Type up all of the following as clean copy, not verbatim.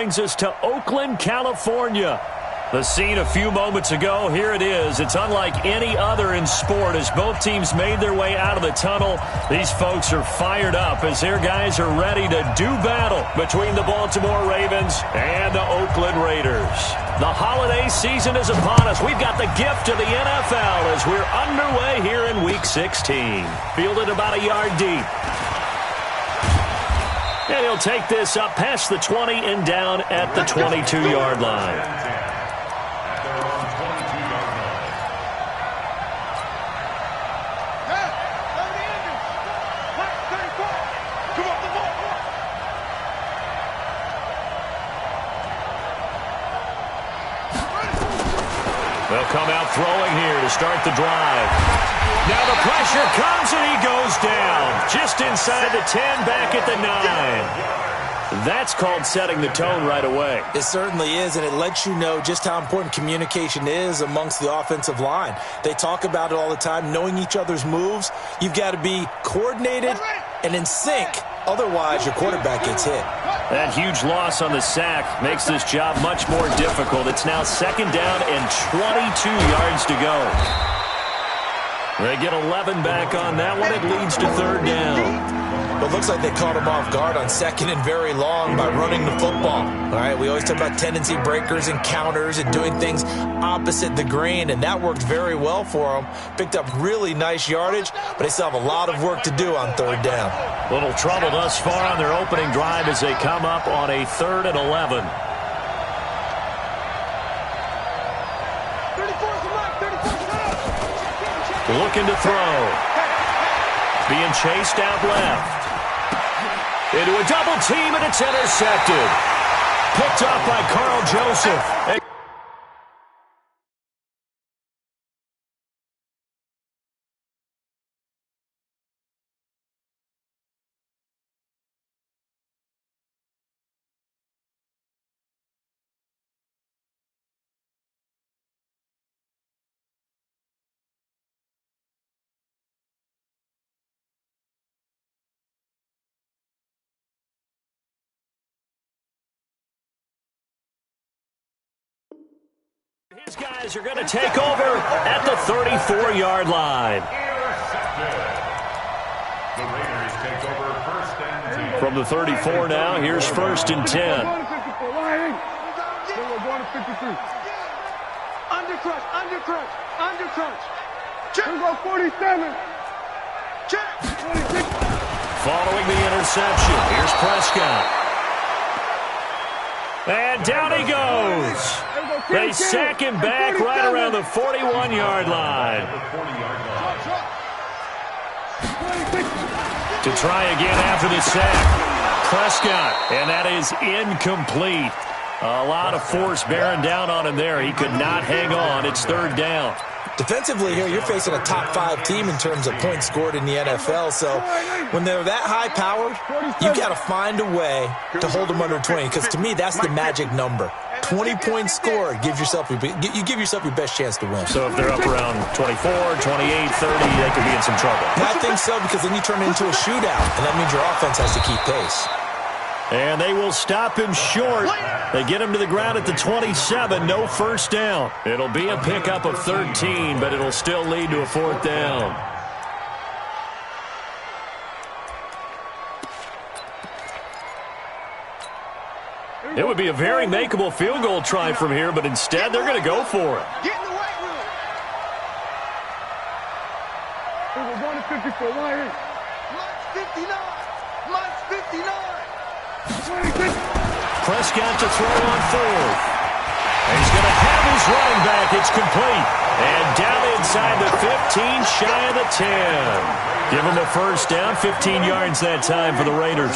brings us to Oakland, California. The scene a few moments ago, here it is. It's unlike any other in sport as both teams made their way out of the tunnel. These folks are fired up as their guys are ready to do battle between the Baltimore Ravens and the Oakland Raiders. The holiday season is upon us. We've got the gift of the NFL as we're underway here in Week 16. Fielded about a yard deep. And he'll take this up past the 20 and down at the 22-yard line. They'll come out throwing here to start the drive. Now the pressure comes and he goes down. Just inside the 10, back at the 9. That's called setting the tone right away. It certainly is, and it lets you know just how important communication is amongst the offensive line. They talk about it all the time, knowing each other's moves. You've got to be coordinated and in sync. Otherwise, your quarterback gets hit. That huge loss on the sack makes this job much more difficult. It's now second down and 22 yards to go. They get 11 back on that one. It leads to third down. Well, it looks like they caught him off guard on second and very long by running the football. All right, we always talk about tendency breakers and counters and doing things opposite the grain, and that worked very well for them. Picked up really nice yardage, but they still have a lot of work to do on third down. Little trouble thus far on their opening drive as they come up on a 3rd and 11. Looking to throw. Being chased out left. Into a double team, and it's intercepted. Picked up by Carl Joseph. His guys are going to take over at the 34-yard line. The Raiders take over first and 10. From the 34 now, here's first and 10. Under crunch. Here goes 47. Check. 26. Following the interception, here's Prescott. And down he goes. They sack him back right around the 41-yard line. To try again after the sack. Prescott, and that is incomplete. A lot of force bearing down on him there. He could not hang on. It's third down. Defensively here, you're facing a top-5 team in terms of points scored in the NFL. So when they're that high-powered, you've got to find a way to hold them under 20. Because to me, that's the magic number. 20 points scored, you give yourself your best chance to win. So if they're up around 24, 28, 30, they could be in some trouble. I think so, because then you turn it into a shootout, and that means your offense has to keep pace. And they will stop him short. They get him to the ground at the 27. No first down. It'll be a pickup of 13, but it'll still lead to a fourth down. It would be a very makeable field goal try from here, but instead they're going to go for it. Get in the weight room. We're going to 54. Right here. Minus 59. 26. Prescott to throw on fourth. And he's going to have his running back. It's complete. And down inside the 15, shy of the 10. Give him a first down, 15 yards that time for the Raiders.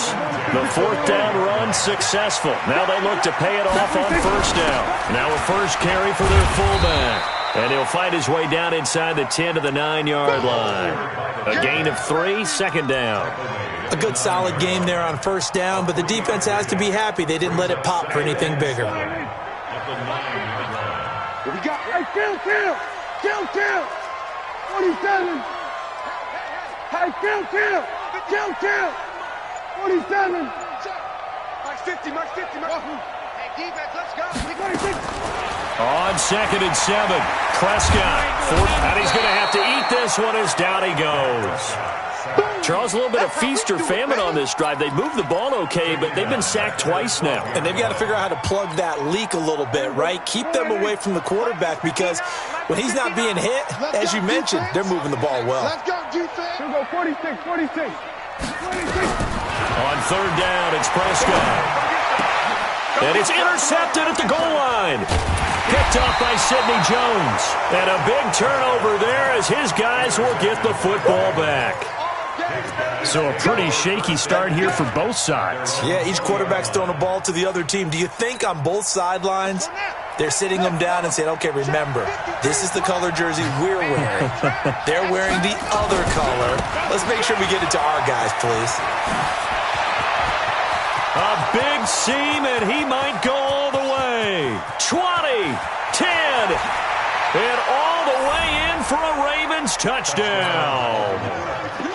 The fourth down run successful. Now they look to pay it off on first down. Now a first carry for their fullback. And he'll fight his way down inside the 10 to the 9-yard line. A gain of 3, second down. A good solid game there on first down, but the defense has to be happy they didn't let it pop for anything bigger. We got, hey, kill. 47. Hey, kill. 47. Max 50. Defense, let's go. 26. On 2nd and 7, Prescott. And he's going to have to eat this one as down he goes. Charles, a little bit of feast or famine on this drive. They moved the ball okay, but they've been sacked twice now. And they've got to figure out how to plug that leak a little bit, right? Keep them away from the quarterback because when he's not being hit, as you mentioned, they're moving the ball well. Let's go, defense. Here we go, 46, 46. 26. On 3rd down, it's Prescott. And it's intercepted at the goal line. Picked off by Sidney Jones. And a big turnover there as his guys will get the football back. So a pretty shaky start here for both sides. Yeah, each quarterback's throwing a ball to the other team. Do you think on both sidelines they're sitting them down and saying, okay, remember, this is the color jersey we're wearing. They're wearing the other color. Let's make sure we get it to our guys, please. A big seam, and he might go all the way. 20, 10, and all the way in for a Ravens touchdown.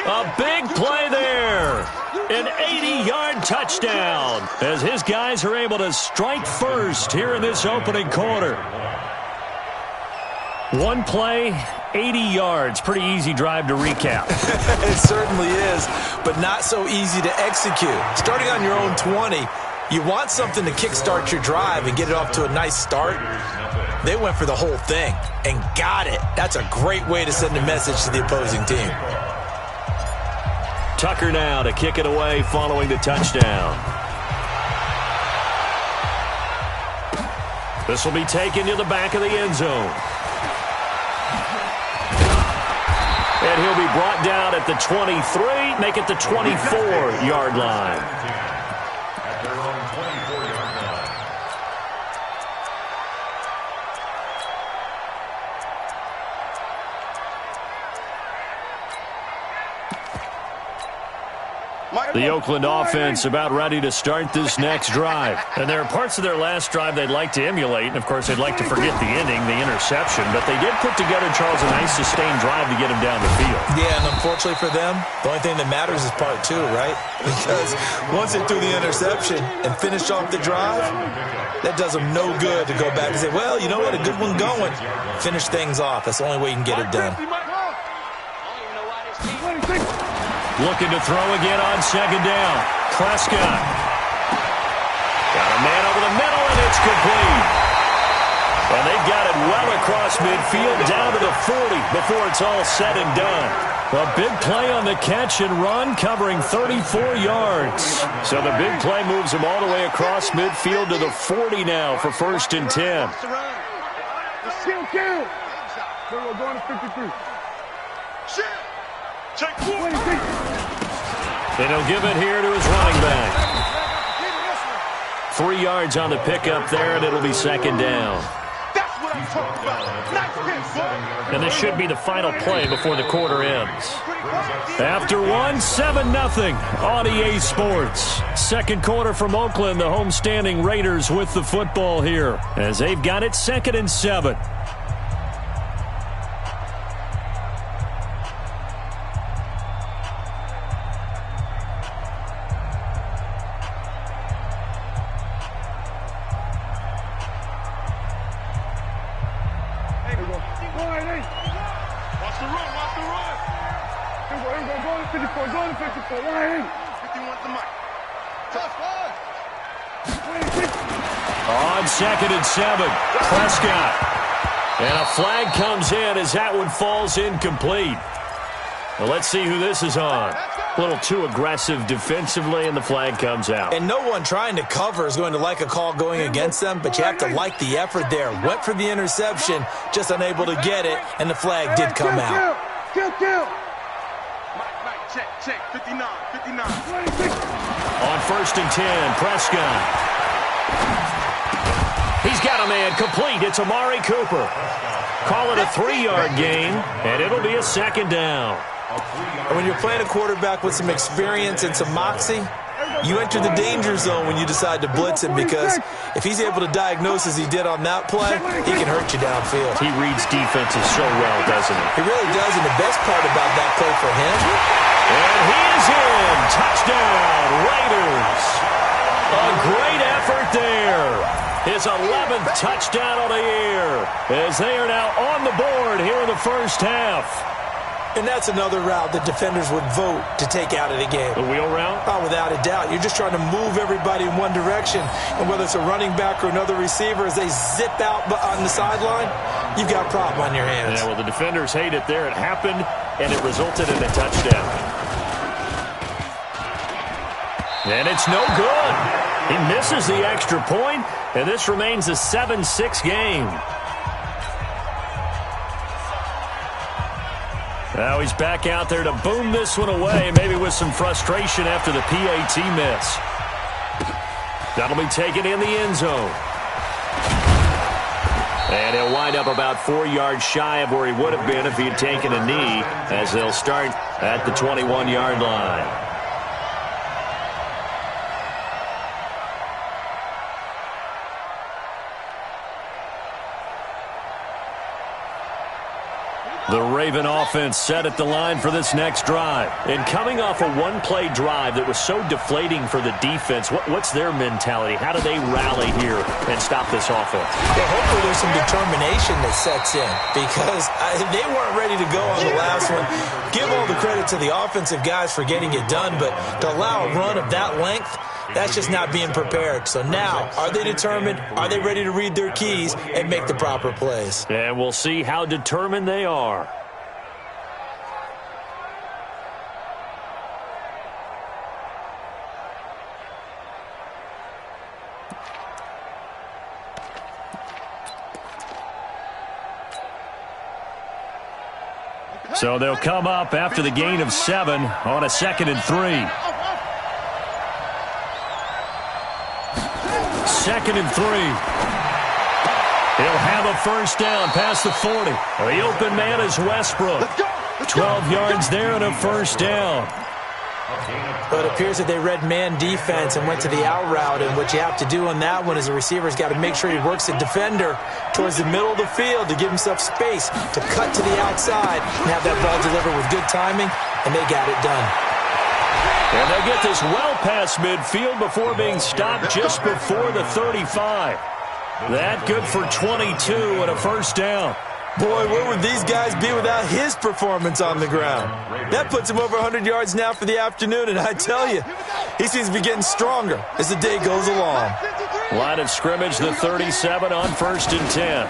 A big play there. An 80-yard touchdown as his guys are able to strike first here in this opening quarter. One play, 80 yards. Pretty easy drive to recap. It certainly is, but not so easy to execute. Starting on your own 20, you want something to kickstart your drive and get it off to a nice start. They went for the whole thing and got it. That's a great way to send a message to the opposing team. Tucker now to kick it away following the touchdown. This will be taken to the back of the end zone. And he'll be brought down at the 23, make it the 24-yard line. At their own 24-yard line. The Oakland offense about ready to start this next drive. And there are parts of their last drive they'd like to emulate. And, of course, they'd like to forget the ending, the interception. But they did put together, Charles, a nice sustained drive to get him down the field. Yeah, and unfortunately for them, the only thing that matters is part 2, right? Because once they threw the interception and finished off the drive, that does them no good to go back and say, well, you know what, a good one going. Finish things off. That's the only way you can get it done. Looking to throw again on 2nd down. Prescott. Got a man over the middle, and it's complete. And they've got it well across midfield down to the 40 before it's all said and done. A big play on the catch and run, covering 34 yards. So the big play moves him all the way across midfield to the 40 now for 1st and 10. Kill. We're going to 53. Shit. Check 26. And he'll give it here to his running back. 3 yards on the pickup there, and it'll be 2nd down. That's what I'm talking about. Nice hit, And this should be the final play before the quarter ends. After one, 7-0 on EA Sports. Second quarter from Oakland, the homestanding Raiders with the football here as they've got it 2nd and 7. On 2nd and 7, Prescott. And a flag comes in as that one falls incomplete. Well, let's see who this is on. A little too aggressive defensively, and the flag comes out. And no one trying to cover is going to like a call going against them, but you have to like the effort there. Went for the interception, just unable to get it, and the flag did come out. Kill. Check. 59. On 1st and 10, Prescott. He's got a man complete. It's Amari Cooper. Call it a 3-yard gain, and it'll be a 2nd down. And when you're playing a quarterback with some experience and some moxie, you enter the danger zone when you decide to blitz him, because if he's able to diagnose as he did on that play, he can hurt you downfield. He reads defenses so well, doesn't he? He really does, and the best part about that play for him. And he is in. Touchdown, Raiders. A great effort there. his 11th touchdown on the year, as they are now on the board here in the first half. And that's another route that defenders would vote to take out of the game. The wheel route? Oh, without a doubt. You're just trying to move everybody in one direction. And whether it's a running back or another receiver, as they zip out on the sideline, you've got a problem on your hands. Yeah, well, the defenders hate it there. It happened, and it resulted in a touchdown. And it's no good. He misses the extra point, and this remains a 7-6 game. Now he's back out there to boom this one away, maybe with some frustration after the PAT miss. That'll be taken in the end zone. And he'll wind up about 4 yards shy of where he would have been if he had taken a knee, as they'll start at the 21-yard line. The Raven offense set at the line for this next drive. And coming off a one-play drive that was so deflating for the defense, what's their mentality? How do they rally here and stop this offense? Yeah, hopefully there's some determination that sets in, because they weren't ready to go on the last one. Give all the credit to the offensive guys for getting it done, but to allow a run of that length, that's just not being prepared. So now, are they determined? Are they ready to read their keys and make the proper plays? And we'll see how determined they are. So they'll come up after the gain of 7 on a 2nd and 3. 2nd and 3. He'll have a first down past the 40. The open man is Westbrook. 12 yards there and a first down. But it appears that they read man defense and went to the out route, and what you have to do on that one is the receiver's got to make sure he works the defender towards the middle of the field to give himself space to cut to the outside and have that ball delivered with good timing, and they got it done. And they get this well past midfield before being stopped just before the 35. That good for 22 and a first down. Boy, where would these guys be without his performance on the ground? That puts him over 100 yards now for the afternoon, and I tell you, he seems to be getting stronger as the day goes along. Line of scrimmage, the 37 on 1st and 10.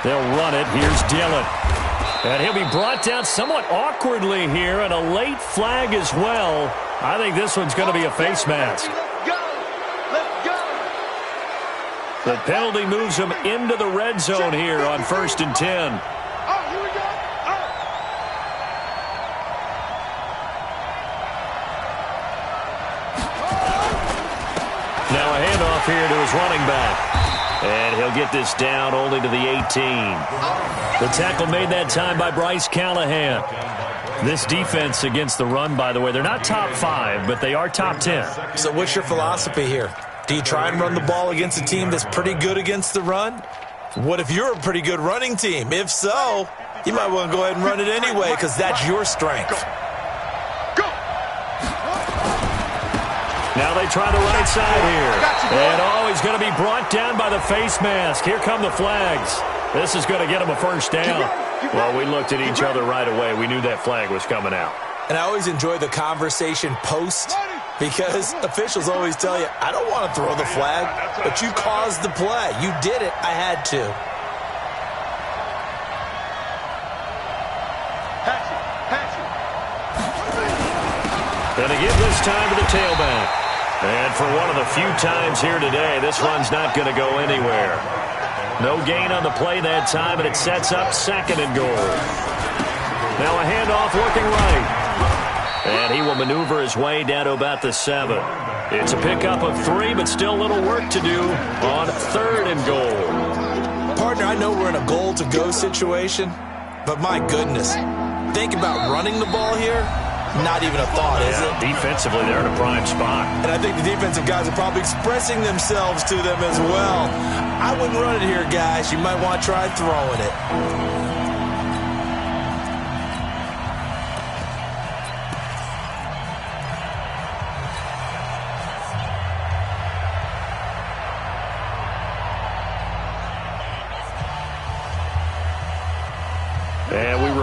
They'll run it. Here's Dillon. And he'll be brought down somewhat awkwardly here, and a late flag as well. I think this one's going to be a face mask. The penalty moves him into the red zone here on 1st and 10. Now a handoff here to his running back. And he'll get this down only to the 18. The tackle made that time by Bryce Callahan. This defense against the run, by the way, they're not top 5, but they are top 10. So what's your philosophy here? Do you try and run the ball against a team that's pretty good against the run? What if you're a pretty good running team? If so, you might want to go ahead and run it anyway, because that's your strength. Now they try the right side here. And he's going to be brought down by the face mask. Here come the flags. This is going to get him a first down. Well, we looked at each other right away. We knew that flag was coming out. And I always enjoy the conversation post, because officials always tell you, I don't want to throw the flag, but you caused the play. You did it. I had to. And they give this time to the tailback. And for one of the few times here today, this run's not going to go anywhere. No gain on the play that time, and it sets up 2nd and goal. Now a handoff looking right. And he will maneuver his way down to about the 7. It's a pickup of 3, but still a little work to do on 3rd and goal. Partner, I know we're in a goal-to-go situation, but my goodness, think about running the ball here. Not even a thought, is it? Defensively, they're in a prime spot. And I think the defensive guys are probably expressing themselves to them as well. I wouldn't run it here, guys. You might want to try throwing it.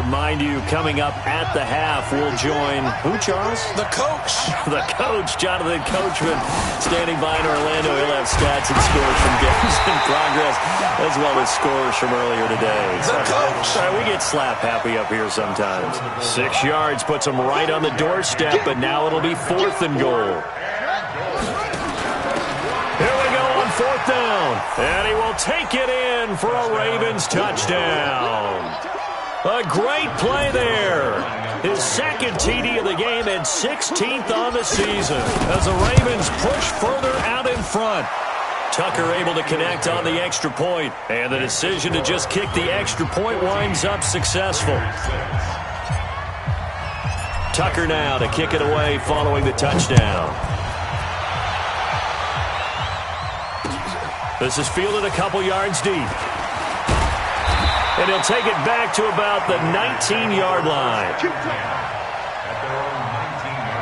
remind you, coming up at the half, we'll join who, Charles? The coach. The coach, Jonathan Coachman, standing by in Orlando. He'll have stats and scores from games in progress, as well as scores from earlier today. The coach. Sorry, we get slap happy up here sometimes. 6 yards puts them right on the doorstep, but now it'll be 4th and goal. Here we go on 4th down. And he will take it in for a Ravens touchdown. A great play there. His 2nd TD of the game and 16th on the season as the Ravens push further out in front. Tucker able to connect on the extra point, and the decision to just kick the extra point winds up successful. Tucker now to kick it away following the touchdown. This is fielded a couple yards deep. And he'll take it back to about the 19-yard line. At their own 19-yard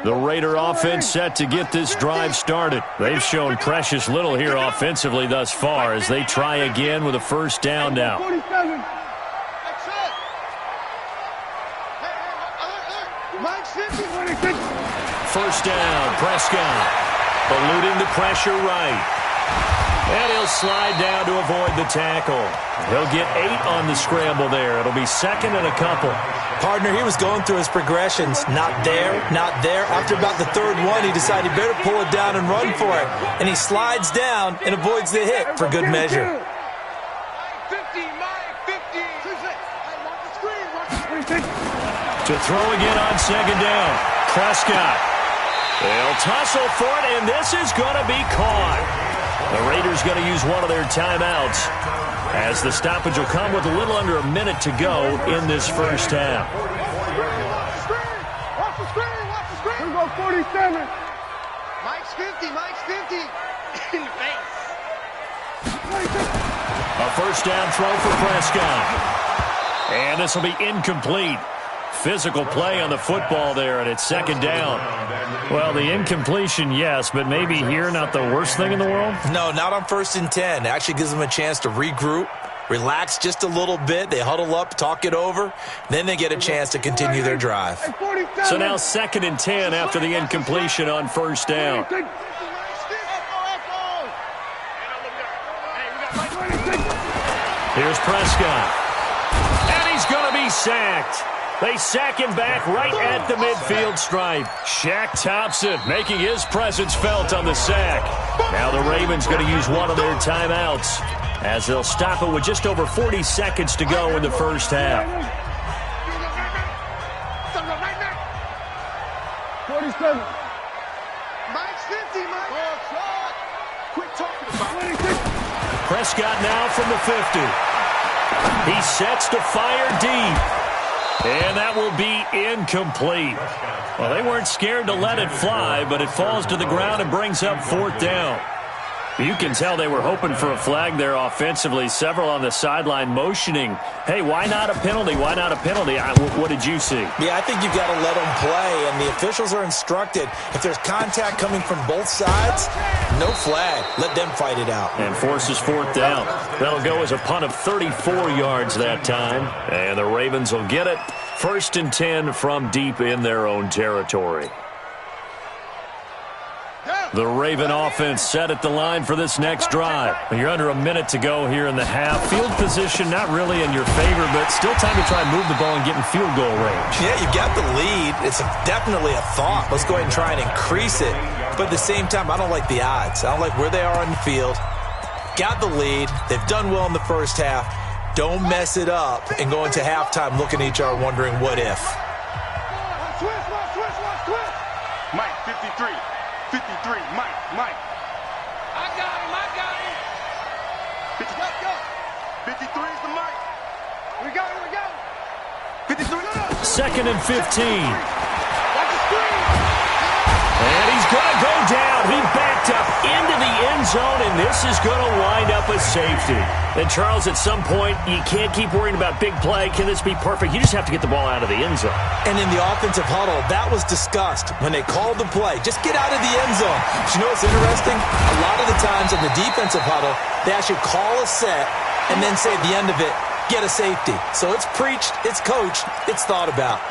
line. The Raider offense set to get this drive started. They've shown precious little here offensively thus far as they try again with a 1st down now. 47. First down, Prescott. Eluding the pressure right. And he'll slide down to avoid the tackle. He'll get 8 on the scramble there. It'll be 2nd and a couple. Partner, he was going through his progressions. Not there, not there. After about the 3rd one, he decided he better pull it down and run for it. And he slides down and avoids the hit for good measure. 50, Mike, 50. To throw again on 2nd down. Prescott. They'll tussle for it, and this is going to be caught. The Raiders going to use one of their timeouts as the stoppage will come with a little under a minute to go in this 1st half. Watch the screen, watch the screen. Here we go, 47. Mike's 50, Mike's 50. In the face. A 1st down throw for Prescott. And this will be incomplete. Physical play on the football there, and it's 2nd down. Well, the incompletion, yes, but maybe here not the worst thing in the world? No, not on 1st and 10. It actually gives them a chance to regroup, relax just a little bit. They huddle up, talk it over. Then they get a chance to continue their drive. So now 2nd and 10 after the incompletion on 1st down. Here's Prescott. And he's going to be sacked. They sack him back right at the midfield stripe. Shaq Thompson making his presence felt on the sack. Now the Ravens going to use one of their timeouts as they'll stop it with just over 40 seconds to go in the 1st half. 47. Mike's 50, Mike. Quit talking about it. Prescott now from the 50. He sets to fire deep. And that will be incomplete. Well, they weren't scared to let it fly, but it falls to the ground and brings up 4th down. You can tell they were hoping for a flag there offensively. Several on the sideline motioning, hey, why not a penalty? Why not a penalty? What did you see? Yeah, I think you've got to let them play, and the officials are instructed. If there's contact coming from both sides, no flag. Let them fight it out. And forces 4th down. That'll go as a punt of 34 yards that time. And the Ravens will get it. 1st and 10 from deep in their own territory. The Raven offense set at the line for this next drive. You're under a minute to go here in the half. Field position not really in your favor, but still time to try and move the ball and get in field goal range. Yeah, you've got the lead. It's definitely a thought. Let's go ahead and try and increase it. But at the same time, I don't like the odds. I don't like where they are on the field. Got the lead. They've done well in the 1st half. Don't mess it up and go into halftime looking at each other wondering what if. Mike, 53. 53, Mike. I got him. 53 is the Mike. We got him. 53, no. 2nd and 15. Watch the screen. And he's going to go down. He backed up into the end zone, and this is going to wind up a the safety. And, Charles, at some point, you can't keep worrying about big play. Can this be perfect? You just have to get the ball out of the end zone. And in the offensive huddle, that was discussed when they called the play. Just get out of the end zone. But you know what's interesting? A lot of the times in the defensive huddle, they actually call a set and then say at the end of it, get a safety. So it's preached, it's coached, it's thought about.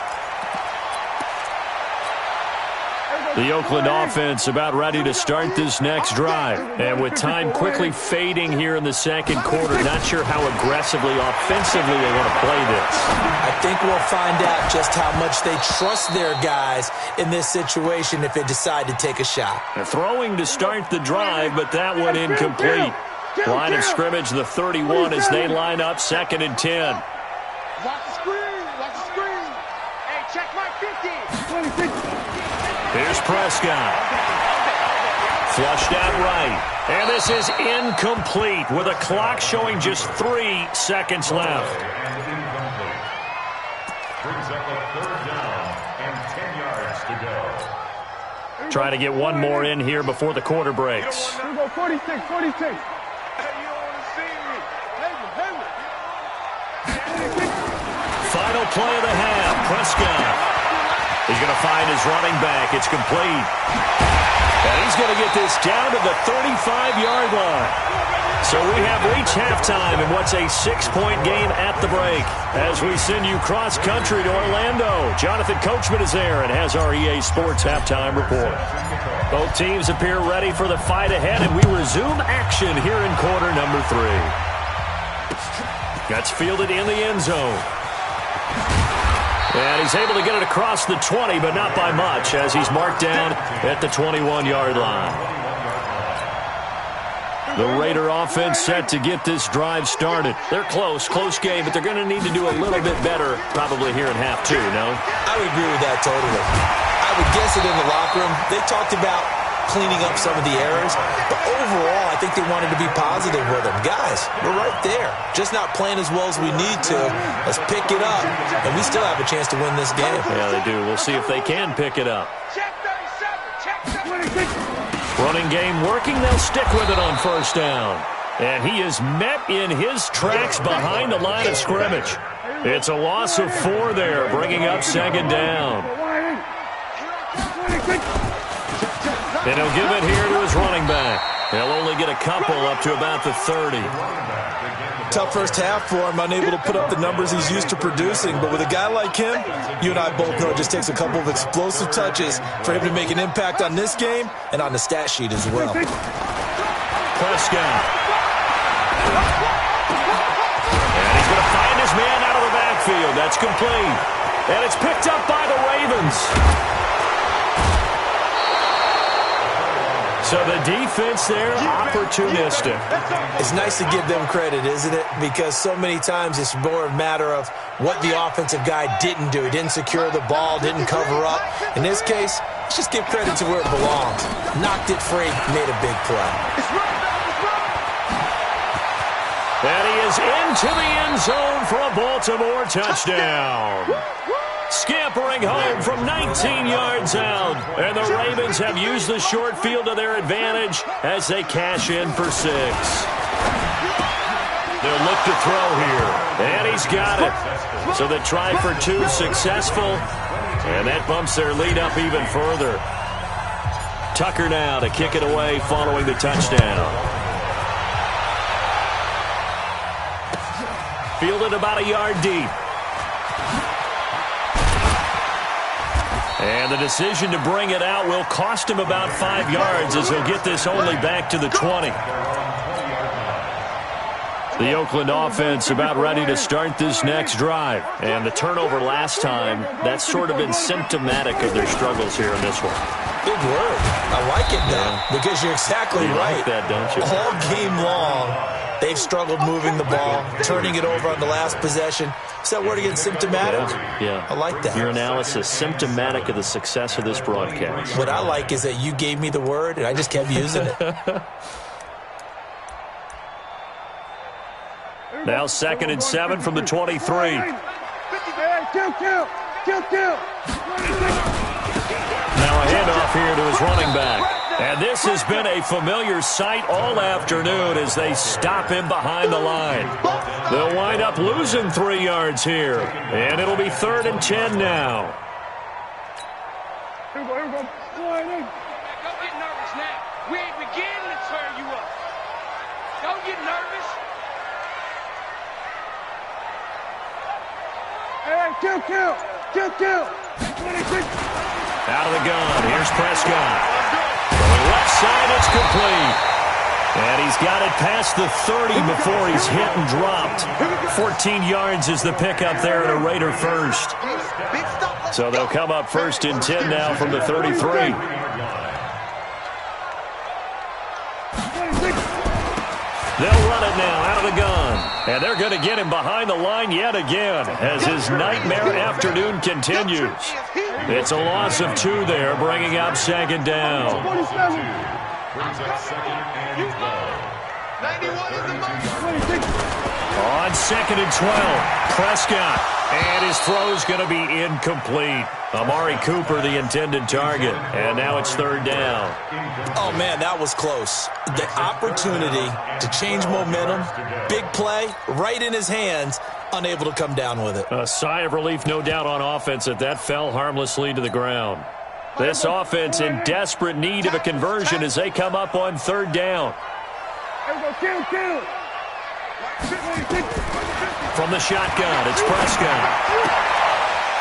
The Oakland offense about ready to start this next drive. And with time quickly fading here in the second quarter, not sure how aggressively, offensively they want to play this. I think we'll find out just how much they trust their guys in this situation if they decide to take a shot. They're throwing to start the drive, but that one incomplete. Line of scrimmage, the 31, as they line up 2nd and 10. Watch the screen. Watch the screen. Hey, check my 50. 26. Here's Prescott. Flushed out right. And this is incomplete with a clock showing just 3 seconds left. Brings up a 3rd down and 10 yards to go. Trying to get one more in here before the quarter breaks. Here we go, 46. Hey, you don't want to see me. Final play of the half. Prescott. He's going to find his running back. It's complete. And he's going to get this down to the 35-yard line. So we have reached halftime in what's a 6-point game at the break. As we send you cross-country to Orlando, Jonathan Coachman is there and has our EA Sports halftime report. Both teams appear ready for the fight ahead, and we resume action here in quarter number 3. That's fielded in the end zone. And he's able to get it across the 20, but not by much, as he's marked down at the 21-yard line. The Raider offense set to get this drive started. They're close game, but they're going to need to do a little bit better probably here in half 2, no? I would agree with that totally. I would guess it in the locker room. They talked about cleaning up some of the errors, but overall, I think they wanted to be positive with them. Guys, we're right there. Just not playing as well as we need to. Let's pick it up, and we still have a chance to win this game. Yeah, they do. We'll see if they can pick it up. Check 37. Check 36. Running game working. They'll stick with it on 1st down. And he is met in his tracks behind the line of scrimmage. It's a loss of 4 there, bringing up 2nd down. And he'll give it here to his running back. He'll only get a couple up to about the 30. Tough first half for him, unable to put up the numbers he's used to producing. But with a guy like him, you and I both know it just takes a couple of explosive touches for him to make an impact on this game and on the stat sheet as well. Prescott. And he's going to find his man out of the backfield. That's complete. And it's picked up by the Ravens. So the defense there, opportunistic. It's nice to give them credit, isn't it? Because so many times it's more a matter of what the offensive guy didn't do. He didn't secure the ball, didn't cover up. In this case, let's just give credit to where it belongs. Knocked it free, made a big play. And he is into the end zone for a Baltimore touchdown. Scampering home from 19 yards out. And the Ravens have used the short field to their advantage as they cash in for 6. They'll look to throw here. And he's got it. So the try for 2 successful. And that bumps their lead up even further. Tucker now to kick it away following the touchdown. Fielded about a yard deep. And the decision to bring it out will cost him about 5 yards as he'll get this only back to the 20. The Oakland offense about ready to start this next drive. And the turnover last time, that's sort of been symptomatic of their struggles here in this one. Big word. I like it now because you're exactly right. Like that, don't you? All game long, they've struggled moving the ball, turning it over on the last possession. Is that word again, symptomatic? Yeah. I like that. Your analysis, symptomatic of the success of this broadcast. What I like is that you gave me the word, and I just kept using it. Now 2nd and 7 from the 23. Kill. Now a handoff here to his running back. And this has been a familiar sight all afternoon as they stop him behind the line. They'll wind up losing 3 yards here. And it'll be 3rd and 10 now. Here we go. Don't get nervous now. We ain't beginning to tear you up. Don't get nervous. Hey, kill. 26. Out of the gun. Here's Prescott. From the left side, it's complete. And he's got it past the 30 before he's hit and dropped. 14 yards is the pickup there at a Raider first. So they'll come up 1st and 10 now from the 33. They'll run it now out of the gun. And they're going to get him behind the line yet again as his nightmare afternoon continues. It's a loss of 2 there, bringing up 2nd down. 91 is the most. On 2nd and 12, Prescott. And his throw's going to be incomplete. Amari Cooper, the intended target. And now it's 3rd down. Oh, man, that was close. The opportunity to change momentum, big play, right in his hands, unable to come down with it. A sigh of relief, no doubt, on offense that fell harmlessly to the ground. This offense in desperate need of a conversion as they come up on 3rd down. Kill. From the shotgun, it's Prescott.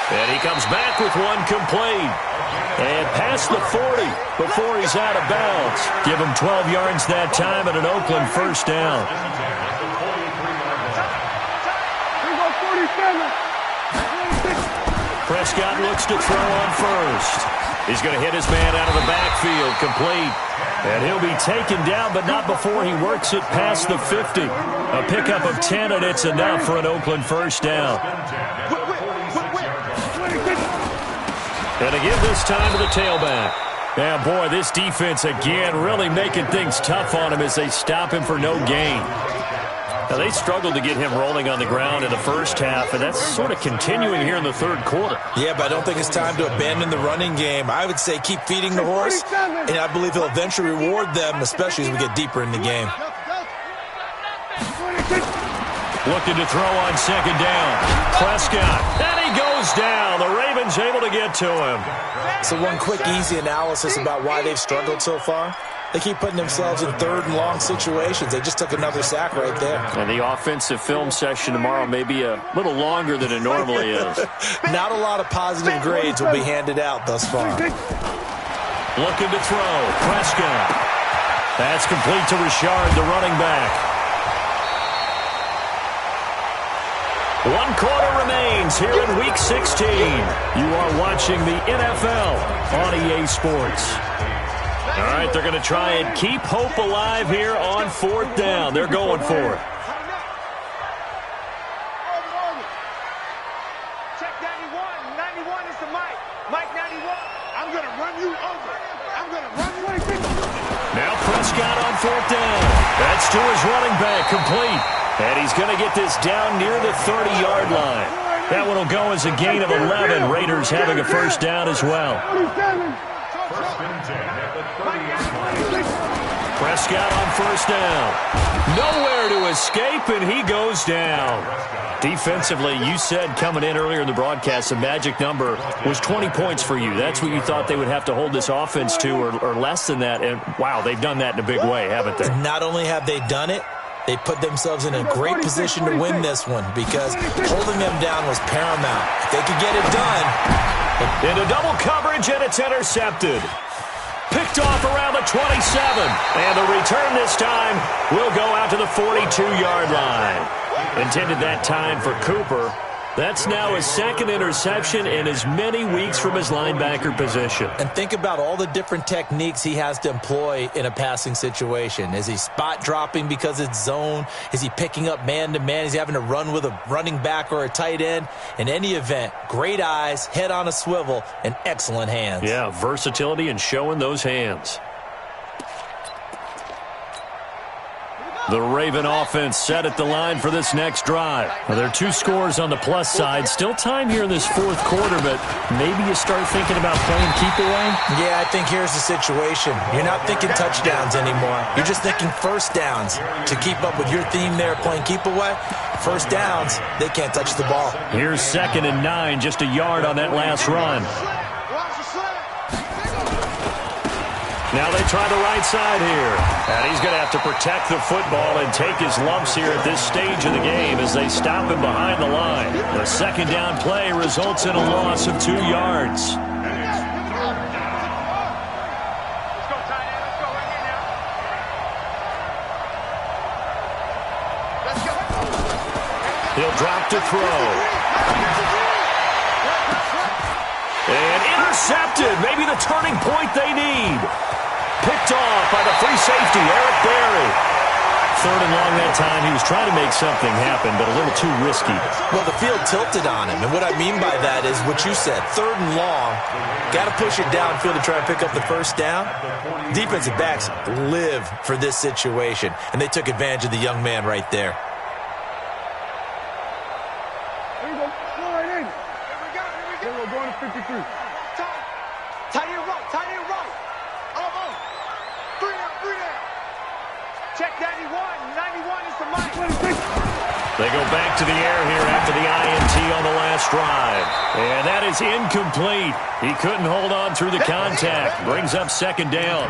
And he comes back with one complete. And past the 40 before he's out of bounds. Give him 12 yards that time and an Oakland 1st down. Prescott looks to throw on 1st. He's going to hit his man out of the backfield, complete. And he'll be taken down, but not before he works it past the 50. A pickup of 10, and it's enough for an Oakland 1st down. And again this time to the tailback. Yeah, boy, this defense again really making things tough on him as they stop him for no gain. Now, they struggled to get him rolling on the ground in the first half, and that's sort of continuing here in the 3rd quarter. Yeah, but I don't think it's time to abandon the running game. I would say keep feeding the horse, and I believe he'll eventually reward them, especially as we get deeper in the game. Looking to throw on 2nd down. Prescott, and he goes down. The Ravens able to get to him. So one quick, easy analysis about why they've struggled so far. They keep putting themselves in 3rd and long situations. They just took another sack right there. And the offensive film session tomorrow may be a little longer than it normally is. Not a lot of positive grades will be handed out thus far. Looking to throw. Prescott. That's complete to Richard, the running back. 1 quarter remains here in Week 16. You are watching the NFL on EA Sports. All right, they're going to try and keep hope alive here on 4th down. They're going for it. Check 91. 91 is the Mike. Mike 91. I'm going to run you over. I'm going to run you over. Now Prescott on 4th down. That's to his running back, complete. And he's going to get this down near the 30-yard line. That one will go as a gain of 11. Raiders having a 1st down as well. Prescott on 1st down. Nowhere to escape, and he goes down. Defensively, you said coming in earlier in the broadcast, the magic number was 20 points for you. That's what you thought they would have to hold this offense to, or less than that. And, wow, they've done that in a big way, haven't they? Not only have they done it, they put themselves in a great position to win this one because holding them down was paramount. If they could get it done. Into double coverage, and it's intercepted. Picked off around the 27. And the return this time will go out to the 42-yard line. Intended that time for Cooper. That's now his 2nd interception in as many weeks from his linebacker position. And think about all the different techniques he has to employ in a passing situation. Is he spot dropping because it's zone? Is he picking up man-to-man? Is he having to run with a running back or a tight end? In any event, great eyes, head on a swivel, and excellent hands. Yeah, versatility and showing those hands. The Raven offense set at the line for this next drive. Well, there are 2 scores on the plus side. Still time here in this 4th quarter, but maybe you start thinking about playing keep away? Yeah, I think here's the situation. You're not thinking touchdowns anymore. You're just thinking first downs. To keep up with your theme there, playing keep away, first downs, they can't touch the ball. Here's 2nd and 9, just a yard on that last run. Now they try the right side here. And he's going to have to protect the football and take his lumps here at this stage of the game as they stop him behind the line. The 2nd down play results in a loss of 2 yards. He'll drop to throw. And intercepted. Maybe the turning point they need. Picked off by the free safety, Eric Berry. 3rd and long that time. He was trying to make something happen, but a little too risky. Well, the field tilted on him, and what I mean by that is what you said, 3rd and long. Got to push it downfield to try and pick up the first down. Defensive backs live for this situation, and they took advantage of the young man right there. Here we go. Go right in. Here we go. Going to 53. Tight end right. Tight end right. Almost. 3 down. 3 down. Check 91. 91 is the mic. They go back to the air here after the INT on the last drive. And that is incomplete. He couldn't hold on through the contact. Brings up 2nd down.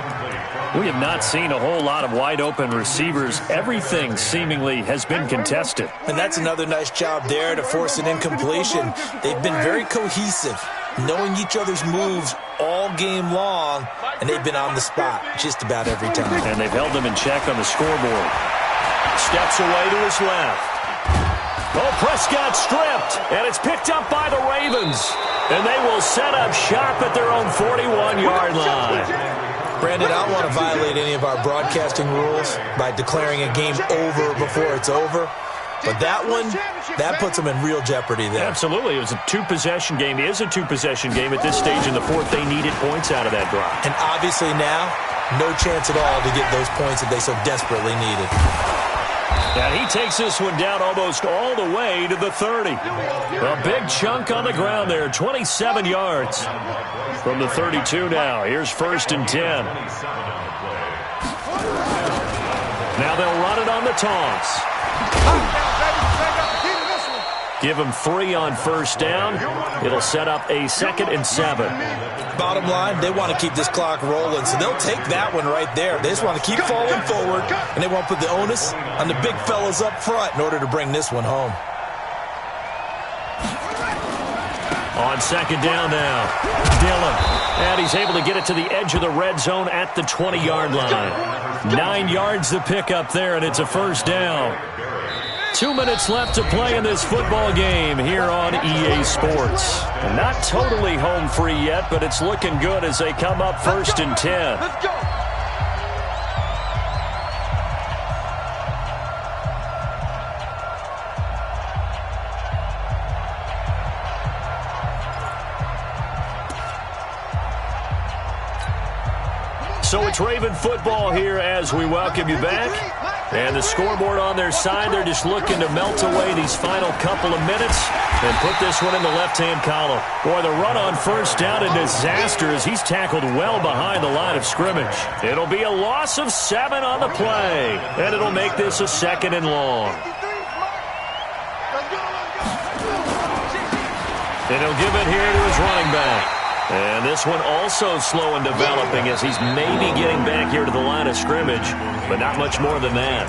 We have not seen a whole lot of wide-open receivers. Everything seemingly has been contested. And that's another nice job there to force an incompletion. They've been very cohesive, knowing each other's moves all game long, and they've been on the spot just about every time. And they've held them in check on the scoreboard. Steps away to his left. Oh, Prescott stripped, and it's picked up by the Ravens. And they will set up shop at their own 41-yard line. Brandon, I don't want to violate any of our broadcasting rules by declaring a game over before it's over. But that one, that puts them in real jeopardy there. Absolutely. It was a 2-possession game. It is a 2-possession game at this stage in the 4th. They needed points out of that drive. And obviously now, no chance at all to get those points that they so desperately needed. And he takes this one down almost all the way to the 30. A big chunk on the ground there, 27 yards. From the 32 now, here's 1st and 10. Now they'll run it on the toss. Give him 3 on 1st down. It'll set up a 2nd and 7. Bottom line, they want to keep this clock rolling, so they'll take that one right there. They just want to keep falling forward, and they won't put the onus on the big fellas up front in order to bring this one home. On 2nd down now, Dillon. And he's able to get it to the edge of the red zone at the 20-yard line. 9 yards to pick up there, and it's a 1st down. 2 minutes left to play in this football game here on EA Sports. Not totally home free yet, but it's looking good as they come up 1st and 10. Let's go. So it's Raven football here as we welcome you back. And the scoreboard on their side, they're just looking to melt away these final couple of minutes and put this one in the left-hand column. Boy, the run on 1st down, a disaster as he's tackled well behind the line of scrimmage. It'll be a loss of 7 on the play, and it'll make this a 2nd and long. And he'll give it here to his running back. And this one also slow in developing as he's maybe getting back here to the line of scrimmage, but not much more than that.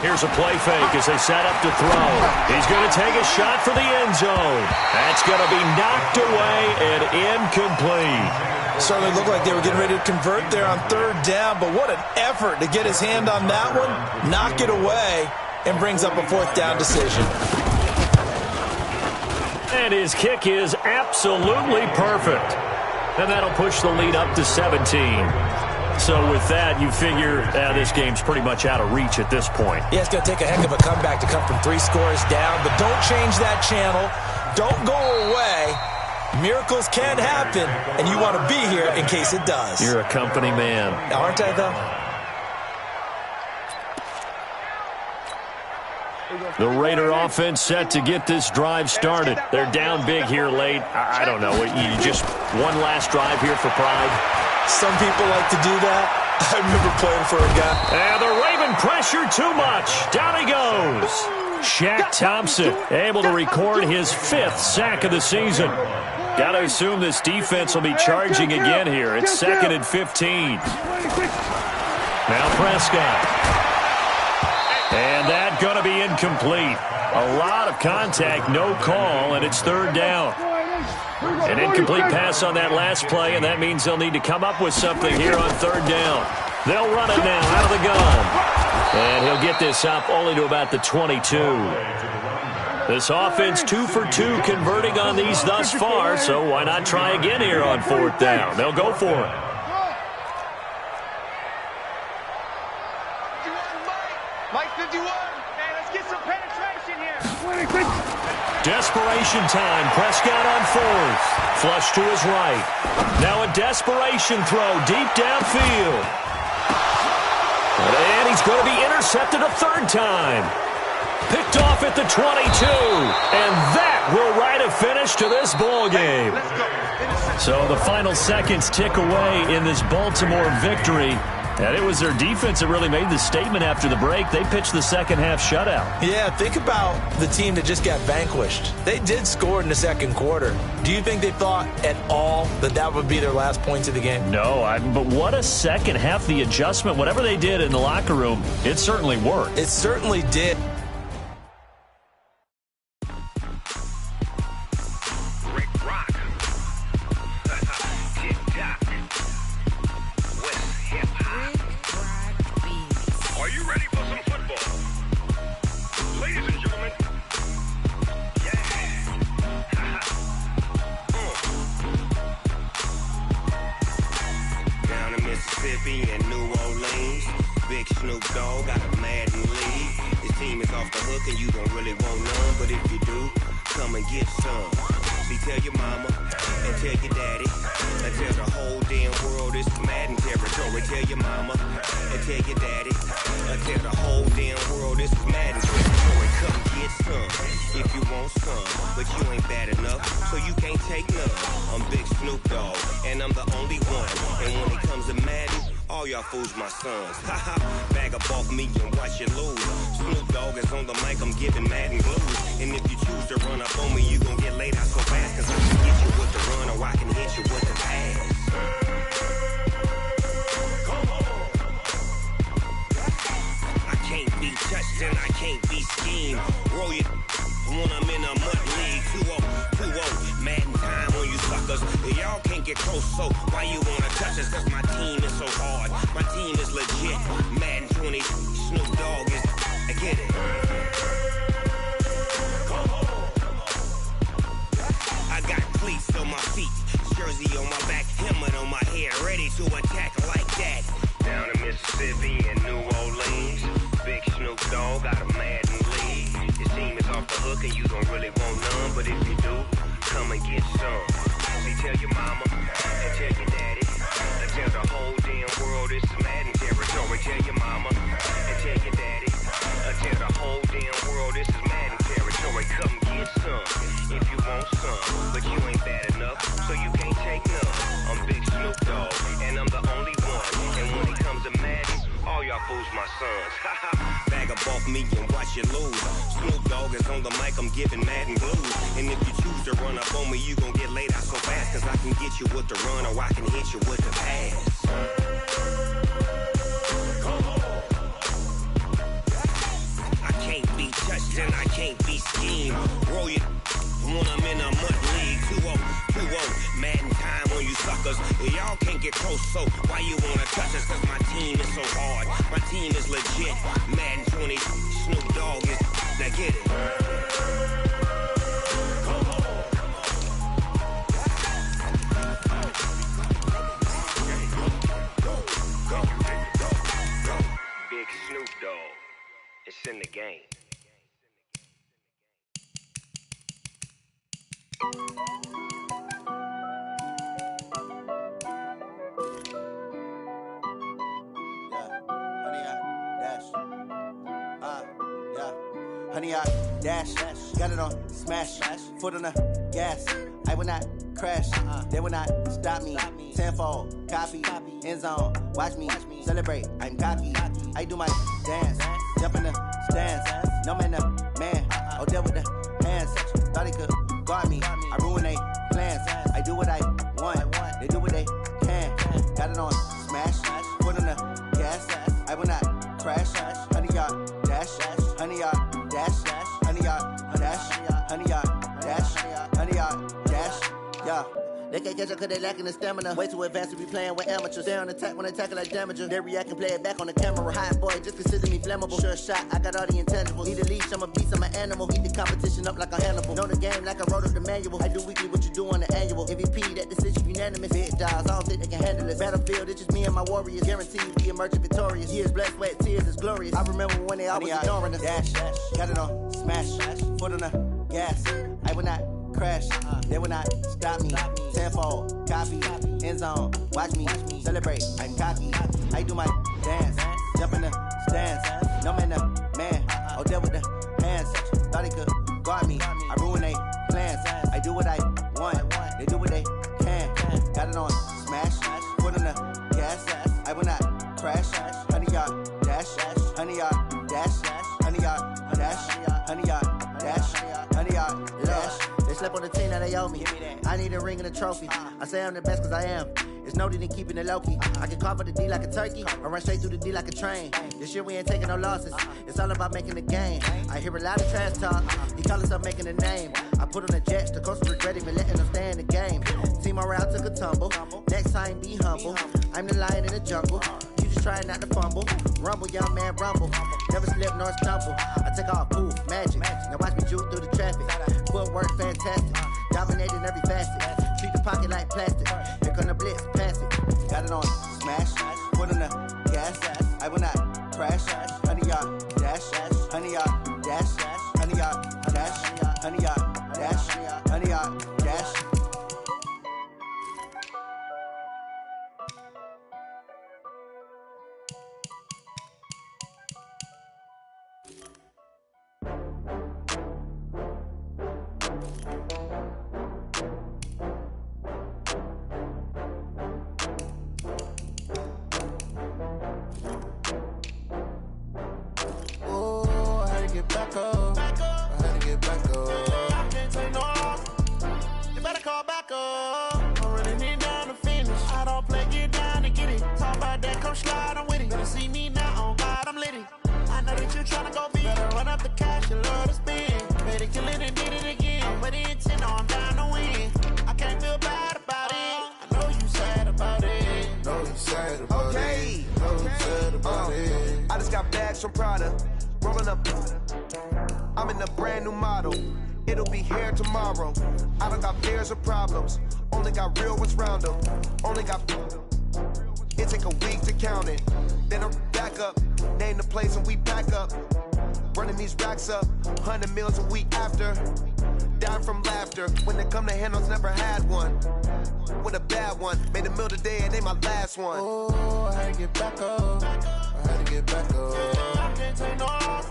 Here's a play fake as they set up to throw. He's going to take a shot for the end zone. That's going to be knocked away and incomplete. Certainly looked like they were getting ready to convert there on 3rd down, but what an effort to get his hand on that one, knock it away, and brings up a 4th down decision. And his kick is absolutely perfect. And that'll push the lead up to 17. So with that, you figure this game's pretty much out of reach at this point. Yeah, it's going to take a heck of a comeback to come from 3 scores down, but don't change that channel. Don't go away. Miracles can happen, and you want to be here in case it does. You're a company man. Aren't I, though? The Raider offense set to get this drive started. They're down big here late. I don't know. You just one last drive here for pride? Some people like to do that. I remember playing for a guy. And the Raven pressure too much. Down he goes. Shaq Thompson able to record his 5th sack of the season. Got to assume this defense will be charging again here. It's 2nd and 15. Now Prescott. And that going to be incomplete. A lot of contact, no call, and it's 3rd down. An incomplete pass on that last play, and that means they'll need to come up with something here on 3rd down. They'll run it now out of the gun. And he'll get this up only to about the 22. This offense 2 for 2 converting on these thus far, so why not try again here on 4th down? They'll go for it. Mike 51. Hey, let's get some penetration here. Desperation time. Prescott on 4th. Flush to his right. Now a desperation throw deep downfield. And he's going to be intercepted a 3rd time. Picked off at the 22. And that will write a finish to this ball game. So the final seconds tick away in this Baltimore victory. And it was their defense that really made the statement after the break. They pitched the second half shutout. Yeah, think about the team that just got vanquished. They did score in the 2nd quarter. Do you think they thought at all that that would be their last points of the game? No, but what a second half. The adjustment, whatever they did in the locker room, it certainly worked. It certainly did. And New Orleans, big Snoop Dogg got a Madden league. His team is off the hook and you don't really want none, but if you do, come and get some. See, tell your mama and tell your daddy and tell the whole damn world it's Madden territory. Tell your mama and tell your daddy and tell the whole damn world it's Madden territory. Come get some if you want some, but you ain't bad enough, so you can't take none. I'm Big Snoop Dogg and I'm the only one, and when it comes to Madden, all y'all fools my sons. Haha, bag up off me and watch you lose. Snoop Dogg is on the mic, I'm giving Madden blues. And if you choose to run up on me, you gon' get laid out so fast, cause I can get you with the run or I can hit you with the pass. Come on. I can't be touched and I can't be schemed. Roll it when I'm in a mud league. 2-0, Madden time on you suckers. Y'all can't get close, so why you wanna touch us? Cause my team is so hard, my team is legit. Madden 20, Snoop Dogg is, I get it. I got cleats on my feet, jersey on my back, helmet on my head, ready to attack like that. Down in Mississippi and New Orleans, big Snoop Dogg got a Madden league. Your team is off the hook and you don't really want none, but if you do, come and get some. See, tell your mama and tell your daddy and tell the whole damn world it's Madden territory. Tell your mama and tell your daddy and tell the whole damn world this is Madden territory. Come get some if you want some, but you ain't bad enough, so you can't take none. I'm Big Snoop Dogg and I'm the only one, and when it comes to Madden, all y'all fools my sons. Bag up off me and watch you lose. Snoop Dogg is on the mic, I'm giving Madden blues. And if you choose to run up on me, you gon' get laid out so fast, cause I can get you with the run or I can hit you with the pass. I can't be touched and I can't be schemed. Roll it when I'm in a mud league. 2-0, Madden time on you suckers. Y'all can't get close, so why you wanna touch us? Cause my team is so hard, my team is legit. Madden 20, Snoop Dogg is, now get it. Big Snoop Dogg. It's in the game. Honey, I dash, got it on smash, foot on the gas. I will not crash, they will not stop me. Tenfold, copy, end zone, watch me celebrate. I'm cocky, I do my dance, jump in the stands. No man, the man, oh there with the hands. Thought he could guard me, I ruin they plans. I do what I want, they do what they can. Got it on smash, foot on the gas. I will not crash, honey, y'all dash, honey, y'all dash, honey, y'all dash, honey, y'all dash, honey, y'all dash, yeah. They can't catch up cause they lacking the stamina. Way too advanced to be playing with amateurs. They on attack when they tackle like damager. They react and play it back on the camera. Hot boy, just consider me flammable. Sure shot, I got all the intangibles. Need a leash, I'm a beast, I'm an animal. Eat the competition up like a Hannibal. Know the game like I wrote up the manual. I do weekly what you do on the annual. MVP, that decision unanimous. Big dogs, I don't think they can handle this. Battlefield, it's just me and my warriors. Guaranteed we emerge victorious. Years, blood, sweat, tears, it's glorious. I remember when they always ignoring us. Dash, got it on smash, foot on the gas. I will not crash, they will not stop me. Tenfold, copy, end zone, watch me celebrate. I'm cocky, I do my dance, jump in the stands. No man, the man, oh there with the hands. Thought he could guard me, I ruin they plans. I do what I want, they do what they can. Got it on smash, foot on the gas. I will not crash, honey, y'all dash, honey, y'all dash, honey, y'all dash, honey, y'all dash, honey, y'all dash. They slept on the team, now they owe me. I need a ring and a trophy. I say I'm the best cause I am. It's no need in keeping it low-key. I can carve up the D like a turkey, or run straight through the D like a train. This year we ain't taking no losses. It's all about making the game. I hear a lot of trash talk. He call himself making a name. I put on the Jets, the coach regret even letting them stay in the game. Team morale took a tumble. Next time be humble. I'm the lion in the jungle. You just trying not to fumble. Rumble, young man, rumble. Never slip nor stumble. I take off, poof, magic. Now watch me juke through the traffic. Footwork fantastic. Dominating every facet. Treat the pocket like plastic. Here come the blitz, pass it. Got it on smash, foot on the gas. I will not crash. Honey, y'all dash, honey, y'all dash, honey, y'all dash, honey, y'all dash, honey, y'all dash. Back up. I had to get back up. I can't take no loss. You better call back up. I'm running it down to finish. I don't play, get down and get it. Talk about that, come slide, I'm with it. Better see me now, on God, I'm litty. I know that you tryna go big. Better run up the cash, you love to spend. Better kill it and did it again. I'm with the intent, no, I'm down to win. I can't feel bad about it. I know you sad about it. Know you sad about it. Know you sad about it. I just got bags from Prada. Rolling up, I'm in a brand new model. It'll be here tomorrow. I don't got fears or problems. Only got real ones round them. Only got. It take a week to count it. Then I'm back up. Name the place and we pack up. Running these racks up. 100 meals a week after. Down from laughter. When they come to handles, never had one. With a bad one. Made a meal today and ain't my last one. Oh, I had to get back up. I had to get back up. I can't take no loss.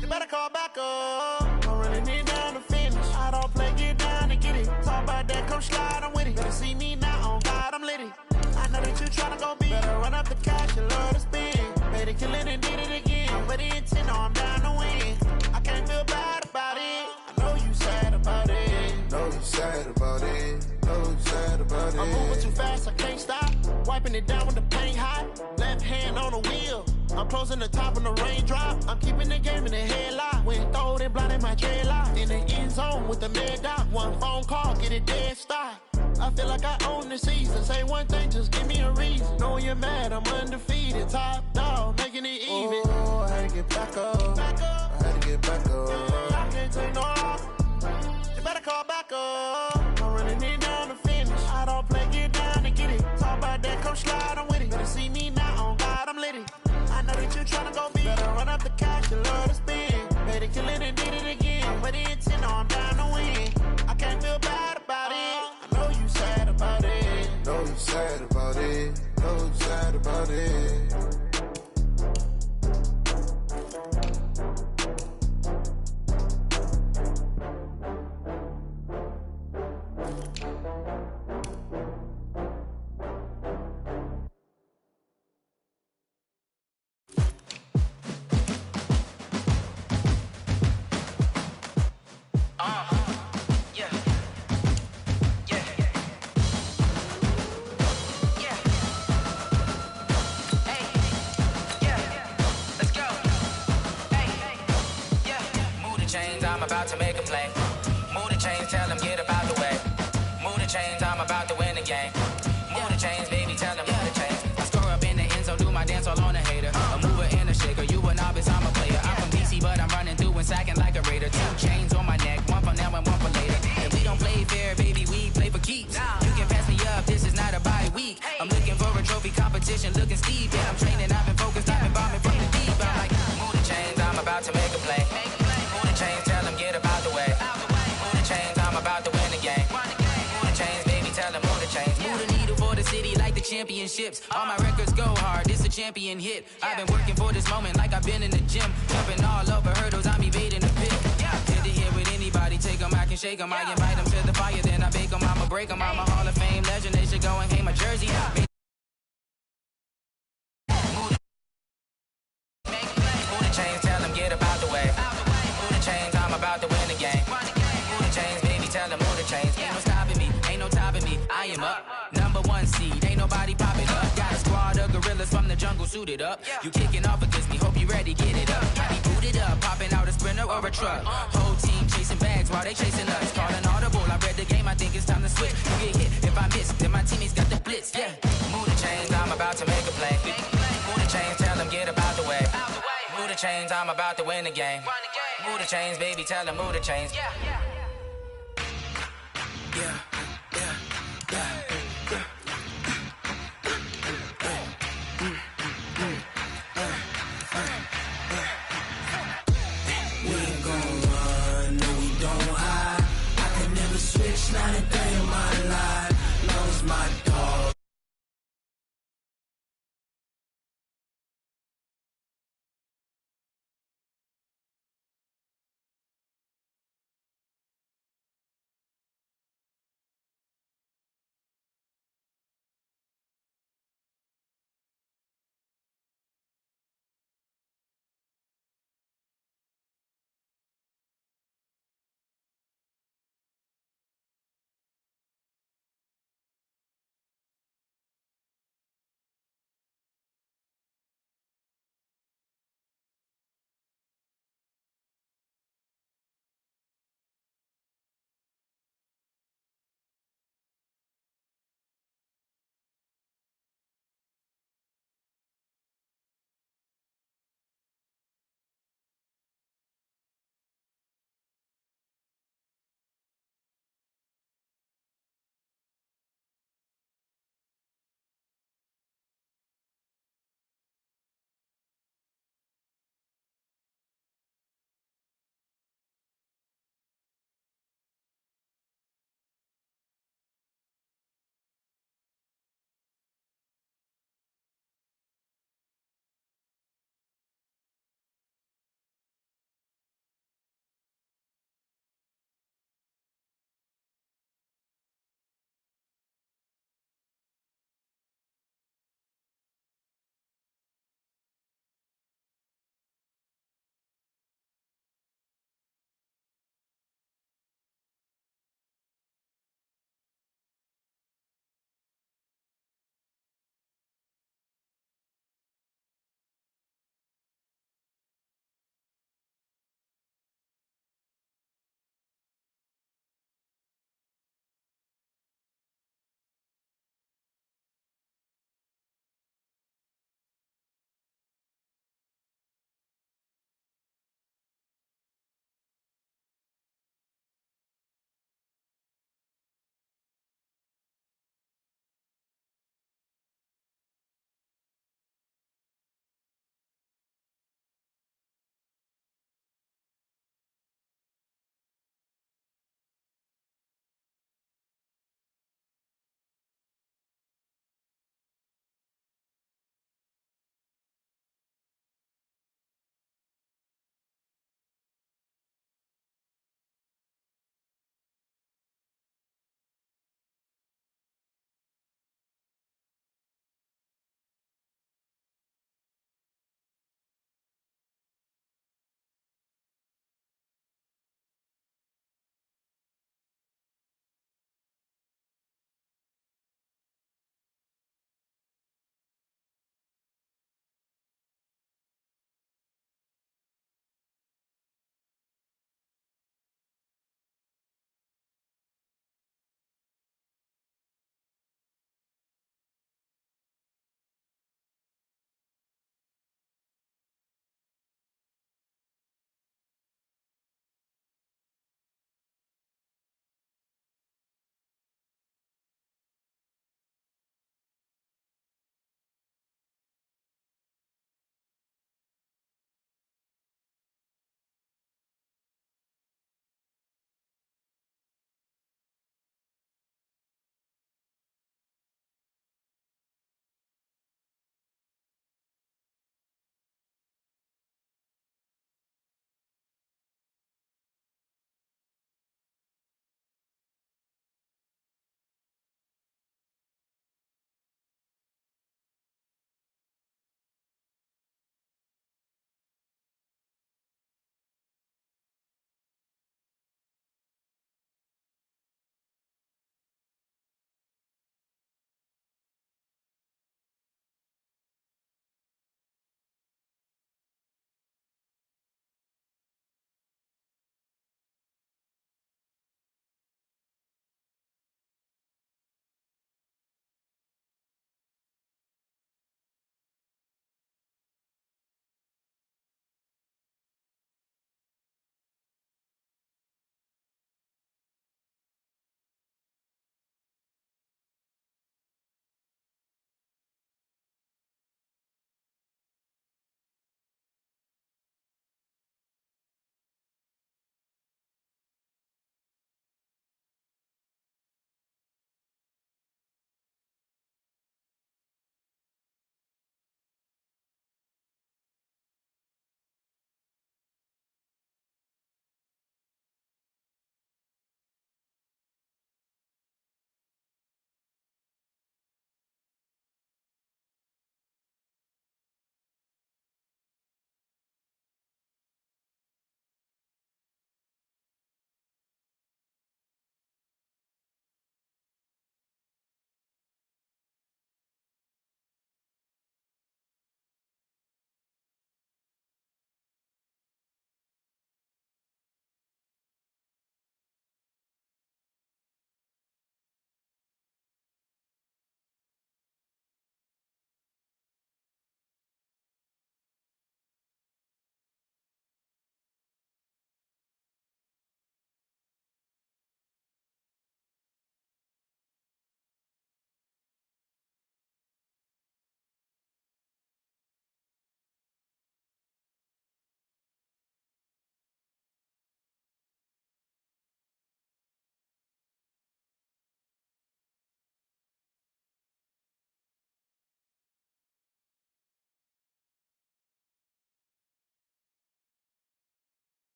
You better call back up. I'm running it down to finish. I don't play, get down and get it. Talk about that, come slide, I'm with it. Better see me now, on God, I'm litty. I know that you tryna go big. Better run up the cash, you love to spend. Better kill it and did it again. I'm with the intent, no, I'm down to win. I can't feel bad about it. I know you sad about it. Know you sad about it. Know you sad about it. I'm moving too fast, I can't stop. Wiping it down with the paint hot. Left hand on the wheel. I'm closing the top when the raindrop. I'm keeping the game in the headlock. When throwed and blinded my dreadlock. In the end zone with the mad dot. One phone call, get it dead stop. I feel like I own the season. Say one thing, just give me a reason. Knowing you're mad, I'm undefeated. Top dog, making it even. Oh, I had to get back up. I had to get back up. I can't take no loss. You better call back up. I'm running it down to finish. I don't play, get down and get it. Talk about that, come slide, I'm with it. Better see me now, on God, I'm litty. I know that what you tryna go be? Better run up the cash, you love to spend. Better kill it and did it again. But it's in, I'm down to win. I can't feel bad about it. I know you sad about it. Know you sad about it. Know you sad about it. I'm about to make a play. Move the chains, tell them get about the way. Move the chains, I'm about to win the game. Move the chains, baby, tell them move the chains. I score up in the end zone, do my dance all on a hater. A mover and a shaker, you a novice, I'm a player. I'm from DC, but I'm running through and sacking like a raider. 2 chains on my neck, one for now and one for later. If we don't play fair, baby, we play for keeps. You can pass me up, this is not a bye week. I'm looking for a trophy competition, looking steep. Yeah, I'm training, I've been focused, I've been bombing from the deep. I'm like, move the chains, I'm about to make a play. Move the chains, tell them get about the way. Move the chains, I'm about to win the game. Move the chains, baby, tell them move the chains. Move the needle for the city like the championships. All my records go hard, this a champion hit. I've been working for this moment like I've been in the gym. Jumping all over hurdles, I'm evading the pit. Hit to hit with anybody, take them, I can shake them. I invite them to the fire, then I bake them, I'ma break them. I'm a Hall of Fame legend, they should go and hang my jersey. Move the chains, tell them get about the way. Move the chains, I'm about to win the game. Move the chains, baby, tell them move the chains. Ain't no stopping me, ain't no topping me. I am up, #1 seed, ain't nobody popping up. Got a squad of gorillas from the jungle suited up. You kicking off against me, hope you ready, get it up. I be booted up, popping out a sprinter or a truck. Whole team chasing bags while they chasing us. Calling audible, I read the game, I think it's time to switch. You get hit, if I miss, then my teammates got the blitz, yeah. Move the chains, I'm about to make a play. Move the chains, tell them get about the way. Move the chains, I'm about to win the game. Move the chains, baby, tell them move the chains. Yeah.